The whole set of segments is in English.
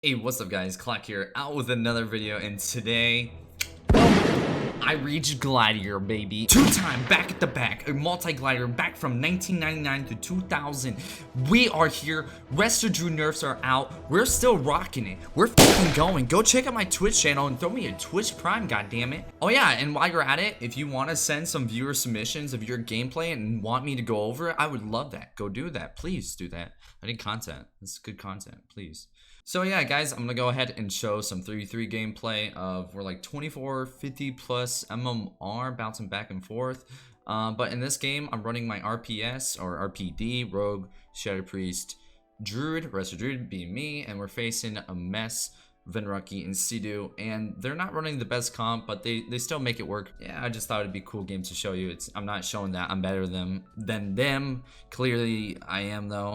Hey, what's up guys, Claak here, out with another video, and today, I reached Gladiator, baby. Two-time back at the back, a multi-Gladiator back from 1999 to 2000. We are here, rest of Cdew nerfs are out, we're still rocking it, we're fucking going. Go check out my Twitch channel and throw me a Twitch Prime, goddammit. Oh yeah, and while you're at it, if you want to send some viewer submissions of your gameplay and want me to go over it, I would love that. Go do that, please do that. I need content, this is good content, please. So yeah guys, I'm gonna go ahead and show some 3v3 gameplay of we're like 2450 plus MMR bouncing back and forth, but in this game I'm running my RPS or RPD, Rogue, Shadow Priest, Druid, rest of Druid being me, and we're facing a Mes, Venruki, and Cdew, and they're not running the best comp, but they still make it work. Yeah, I just thought it'd be a cool game to show you. I'm not showing that I'm better than them. Clearly I am though,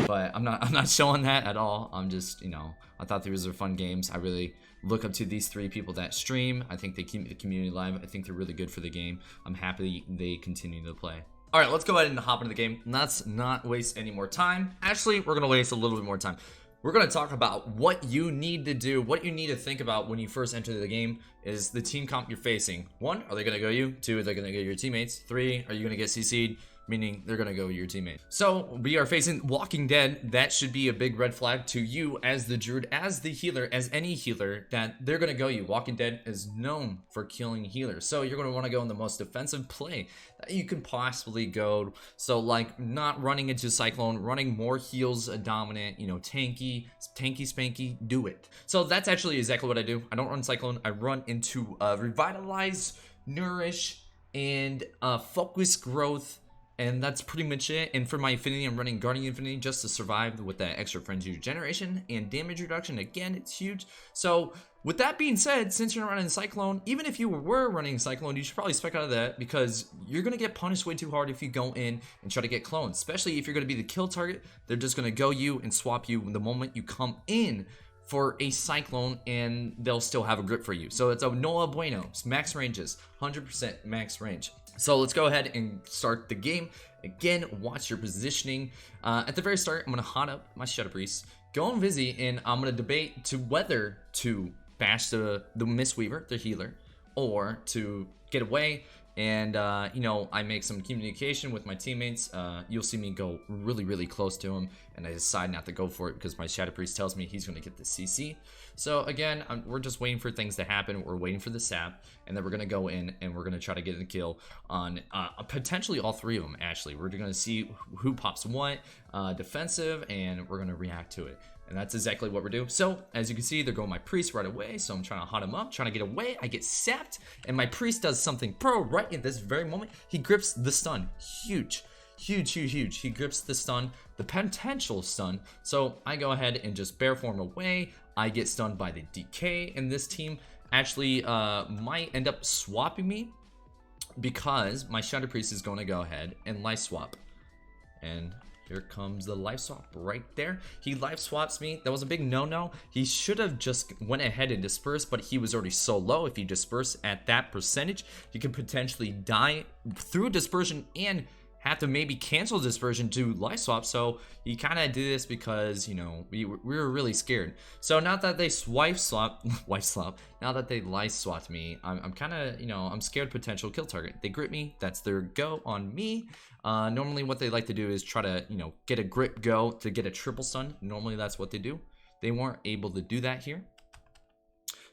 but I'm not showing that at all. I'm just, you know, I thought these were fun games. I really look up to these three people that stream. I think they keep the community alive. I think they're really good for the game. I'm happy they continue to play. All right, let's go ahead and hop into the game. Let's not waste any more time. Actually, we're gonna waste a little bit more time. We're going to talk about what you need to do, what you need to think about when you first enter the game is the team comp you're facing. 1, are they going to go you? 2, are they going to go your teammates? 3, are you going to get CC'd? Meaning they're going to go your teammate. So we are facing Walking Dead. That should be a big red flag to you as the Druid, as the healer, as any healer, that they're going to go you. Walking Dead is known for killing healers. So you're going to want to go in the most defensive play that you can possibly go. So like not running into Cyclone, running more heals dominant, you know, tanky spanky, do it. So that's actually exactly what I do. I don't run Cyclone. I run into Revitalize, Nourish, and Focus Growth. And that's pretty much it. And for my affinity, I'm running Guardian Affinity just to survive with that extra frenzy regeneration and damage reduction. Again, it's huge. So with that being said, since you're not running Cyclone, even if you were running Cyclone, you should probably spec out of that because you're going to get punished way too hard if you go in and try to get clones. Especially if you're going to be the kill target, they're just going to go you and swap you the moment you come in for a Cyclone, and they'll still have a grip for you. So it's a no bueno. It's max ranges, 100% max range. So let's go ahead and start the game. Again, watch your positioning. At the very start, I'm going to hot up my Shadow Priest, go on Vizzy, and I'm going to debate to whether to bash the Mistweaver, the healer, or to get away. And, you know, I make some communication with my teammates. You'll see me go really close to him, and I decide not to go for it because my Shadow Priest tells me he's going to get the CC. So, again, we're just waiting for things to happen. We're waiting for the sap, and then we're going to go in, and we're going to try to get a kill on potentially all three of them, actually. We're going to see who pops what, defensive, and we're going to react to it. And that's exactly what we're doing. So, as you can see, they're going my Priest right away. So I'm trying to hot him up, trying to get away. I get sapped, and my Priest does something pro right at this very moment. He grips the stun. Huge. He grips the stun, the potential stun. So I go ahead and just bear form away. I get stunned by the DK, and this team actually might end up swapping me because my Shadow Priest is going to go ahead and life swap. And here comes the life swap right there. He life swaps me. That was a big no-no. He should have just went ahead and dispersed, but he was already so low. If he dispersed at that percentage, he could potentially die through dispersion and have to maybe cancel dispersion to life swap. So he kind of did this because, you know, we were really scared. So now that they now that they life swapped me, I'm kind of, you know, I'm scared potential kill target. They grip me, that's their go on me. Normally what they like to do is try to, you know, get a grip go to get a triple stun. Normally that's what they do. They weren't able to do that here.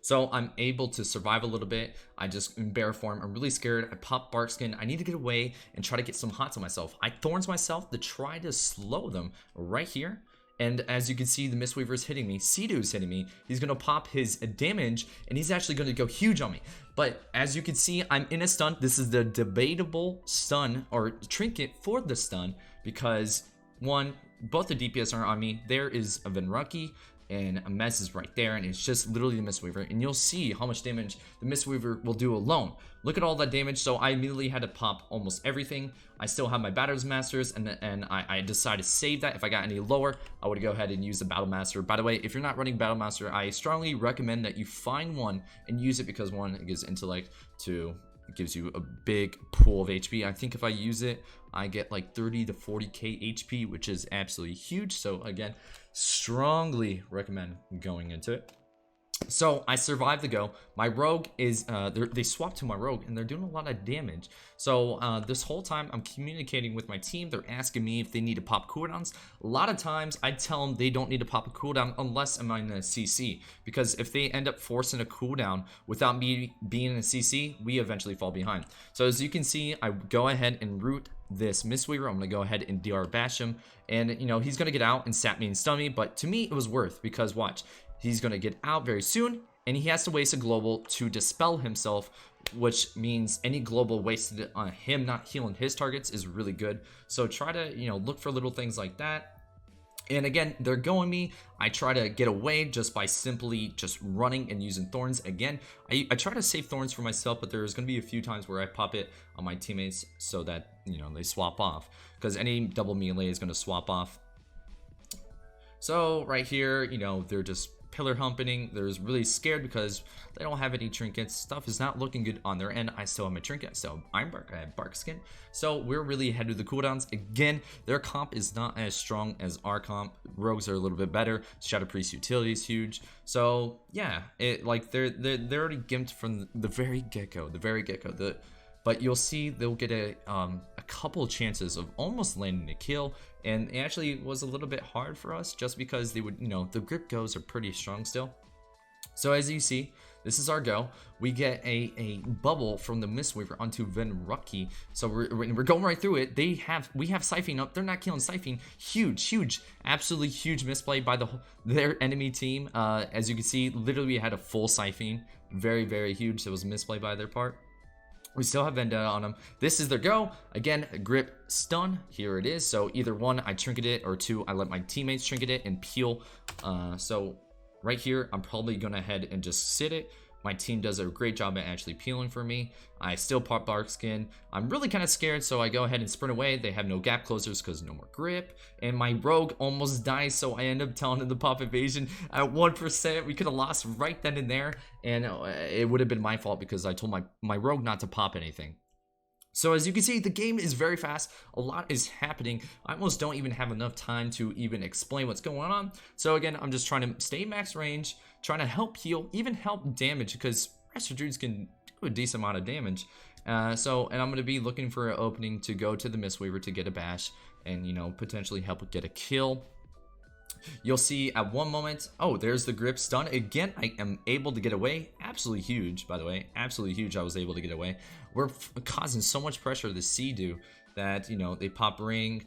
So I'm able to survive a little bit. I just in bear form. I'm really scared. I pop bark skin. I need to get away and try to get some hots on myself. I thorns myself to try to slow them right here. And as you can see, the Mistweaver is hitting me. Cdew is hitting me. He's going to pop his damage, and he's actually going to go huge on me. But as you can see, I'm in a stun. This is the debatable stun or trinket for the stun because, one, both the DPS are on me. There is a Venruki, and a Mes is right there, and it's just literally the Mistweaver, and you'll see how much damage the Mistweaver will do alone. Look at all that damage. So I immediately had to pop almost everything. I still have my Battle Masters, and I decided to save that. If I got any lower, I would go ahead and use the Battle Master. By the way, if you're not running Battle Master, I strongly recommend that you find one and use it because, one, it gives intellect, 2, It gives you a big pool of HP. I think if I use it, I get like 30 to 40k HP, which is absolutely huge. So again, strongly recommend going into it. So I survived the go. My rogue is they swapped to my rogue and they're doing a lot of damage. So this whole time I'm communicating with my team. They're asking me if they need to pop cooldowns. A lot of times I tell them they don't need to pop a cooldown unless I'm in a CC, because if they end up forcing a cooldown without me being in a CC, we eventually fall behind. So as you can see, I go ahead and root this Mistweaver. I'm gonna go ahead and DR bash him, and you know he's gonna get out and sap me and stun me, but to me it was worth, because watch, he's going to get out very soon, and he has to waste a global to dispel himself, which means any global wasted on him not healing his targets is really good. So try to, you know, look for little things like that. And again, they're going me. I try to get away just by simply just running and using thorns. Again, I try to save thorns for myself, but there's going to be a few times where I pop it on my teammates so that, you know, they swap off, because any double melee is going to swap off. So right here, you know, they're just pillar humping. They're really scared because they don't have any trinkets. Stuff is not looking good on their end. I still have my trinket, so Iron Bark, I have Bark Skin. So we're really ahead of the cooldowns. Again, their comp is not as strong as our comp. Rogues are a little bit better. Shadow Priest utility is huge. So yeah, it like they're already gimped from the very get-go. But you'll see they'll get a couple chances of almost landing a kill, and it actually was a little bit hard for us just because they would, you know, the grip goes are pretty strong still. So as you see, this is our go. We get a bubble from the Mistweaver onto Venruki. So we're going right through it. We have Siphoning up. They're not killing Siphoning. Huge, absolutely huge misplay by their enemy team. As you can see, literally we had a full Siphoning. Very huge. It was a misplay by their part. We still have Vendetta on them. This is their go. Again, grip stun. Here it is. So either one, I trinket it, or two, I let my teammates trinket it and peel. So right here, I'm probably going to head and just sit it. My team does a great job at actually peeling for me. I still pop Bark Skin. I'm really kind of scared, so I go ahead and sprint away. They have no gap closers because no more grip. And my rogue almost dies, so I end up telling him to pop evasion at 1%. We could have lost right then and there, and it would have been my fault because I told my rogue not to pop anything. So as you can see, the game is very fast. A lot is happening. I almost don't even have enough time to even explain what's going on. So again, I'm just trying to stay max range, trying to help heal, even help damage, because Rester Druids can do a decent amount of damage. And I'm going to be looking for an opening to go to the Mistweaver to get a bash and, you know, potentially help get a kill. You'll see at one moment, oh, there's the grip stun. Again, I am able to get away. Absolutely huge, by the way. Absolutely huge. I was able to get away. We're causing so much pressure to the Cdew that, you know, they pop ring.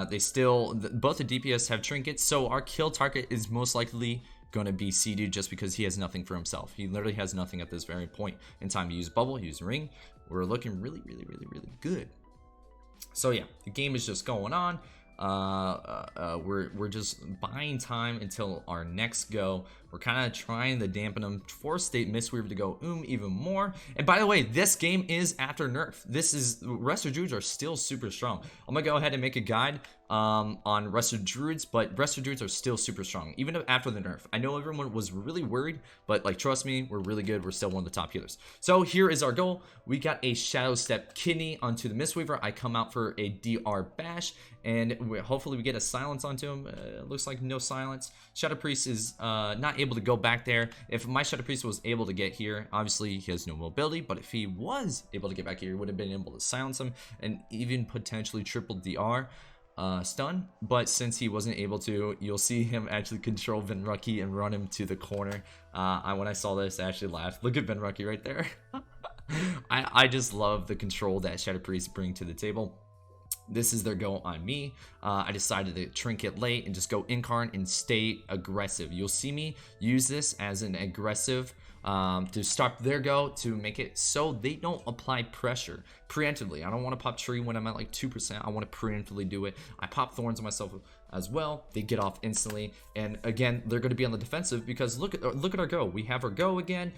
They still, both the DPS have trinkets. So our kill target is most likely going to be Cdew just because he has nothing for himself. He literally has nothing at this very point in time to use bubble, use ring. We're looking really good. So yeah, the game is just going on. We're just buying time until our next go. We're kind of trying to dampen them, force the Mistweaver to go even more. And by the way, this game is after nerf. This is, Rester Druids are still super strong. I'm gonna go ahead and make a guide on Rester Druids, but Rester Druids are still super strong even after the nerf. I know everyone was really worried, but like, trust me, we're really good. We're still one of the top healers. So here is our goal. We got a Shadow Step Kidney onto the Mistweaver. I come out for a DR bash, and hopefully we get a silence onto him. It looks like no silence. Shadow Priest is not able to go back there. If my Shadow Priest was able to get here, obviously he has no mobility, but if he was able to get back here, he would have been able to silence him and even potentially triple DR stun. But since he wasn't able to, you'll see him actually control Venruki and run him to the corner. When I saw this, I actually laughed. Look at Venruki right there. I just love the control that Shadow Priest bring to the table. This is their go on me. I decided to trinket late and just go incarn and stay aggressive. You'll see me use this as an aggressive to stop their go, to make it so they don't apply pressure preemptively. I don't want to pop tree when I'm at like 2%. I want to preemptively do it. I pop thorns on myself as well. They get off instantly, and again, they're going to be on the defensive because look at our go. We have our go again.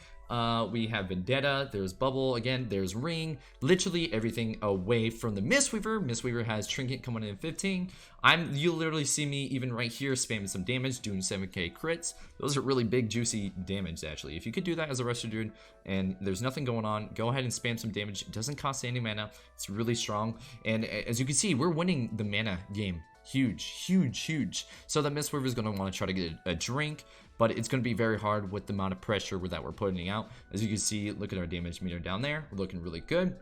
We have Vendetta, there's Bubble again, there's Ring, literally everything away from the Mistweaver. Mistweaver has Trinket coming in at 15. You literally see me even right here spamming some damage, doing 7k crits. Those are really big, juicy damage, actually. If you could do that as a Rusher dude and there's nothing going on, go ahead and spam some damage. It doesn't cost any mana. It's really strong. And as you can see, we're winning the mana game. Huge. So the Mistweaver is going to want to try to get a drink, but it's going to be very hard with the amount of pressure that we're putting out. As you can see, look at our damage meter down there. We're looking really good.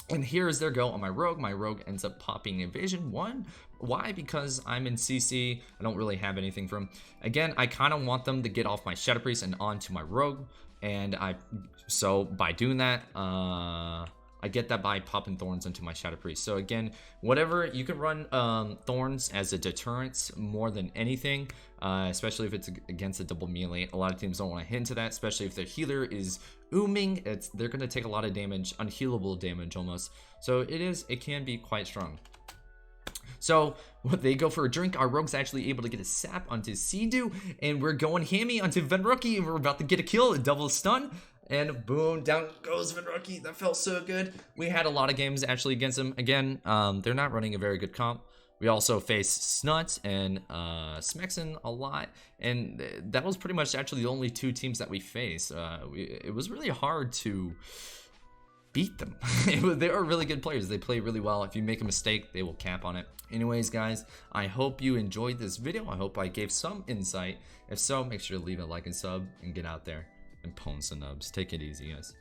And here is their go on my rogue. My rogue ends up popping evasion 1. Why? Because I'm in CC. I don't really have anything for him. Again, I kind of want them to get off my Shadow Priest and onto my rogue. And so by doing that, I get that by popping Thorns into my Shadow Priest. So again, whatever, you can run Thorns as a deterrence more than anything, especially if it's against a double melee. A lot of teams don't want to hit into that, especially if their healer is ooming. They're going to take a lot of damage, unhealable damage almost. So it can be quite strong. So when they go for a drink, our rogue's actually able to get a sap onto Cdew, and we're going hammy onto Venruki, and we're about to get a kill, a double stun. And boom, down goes Venruki. That felt so good. We had a lot of games actually against him. Again, they're not running a very good comp. We also faced Snuts and Smexen a lot. And that was pretty much actually the only two teams that we faced. It was really hard to beat them. They are really good players. They play really well. If you make a mistake, they will cap on it. Anyways, guys, I hope you enjoyed this video. I hope I gave some insight. If so, make sure to leave a like and sub and get out there and pwn some nubs. Take it easy, guys.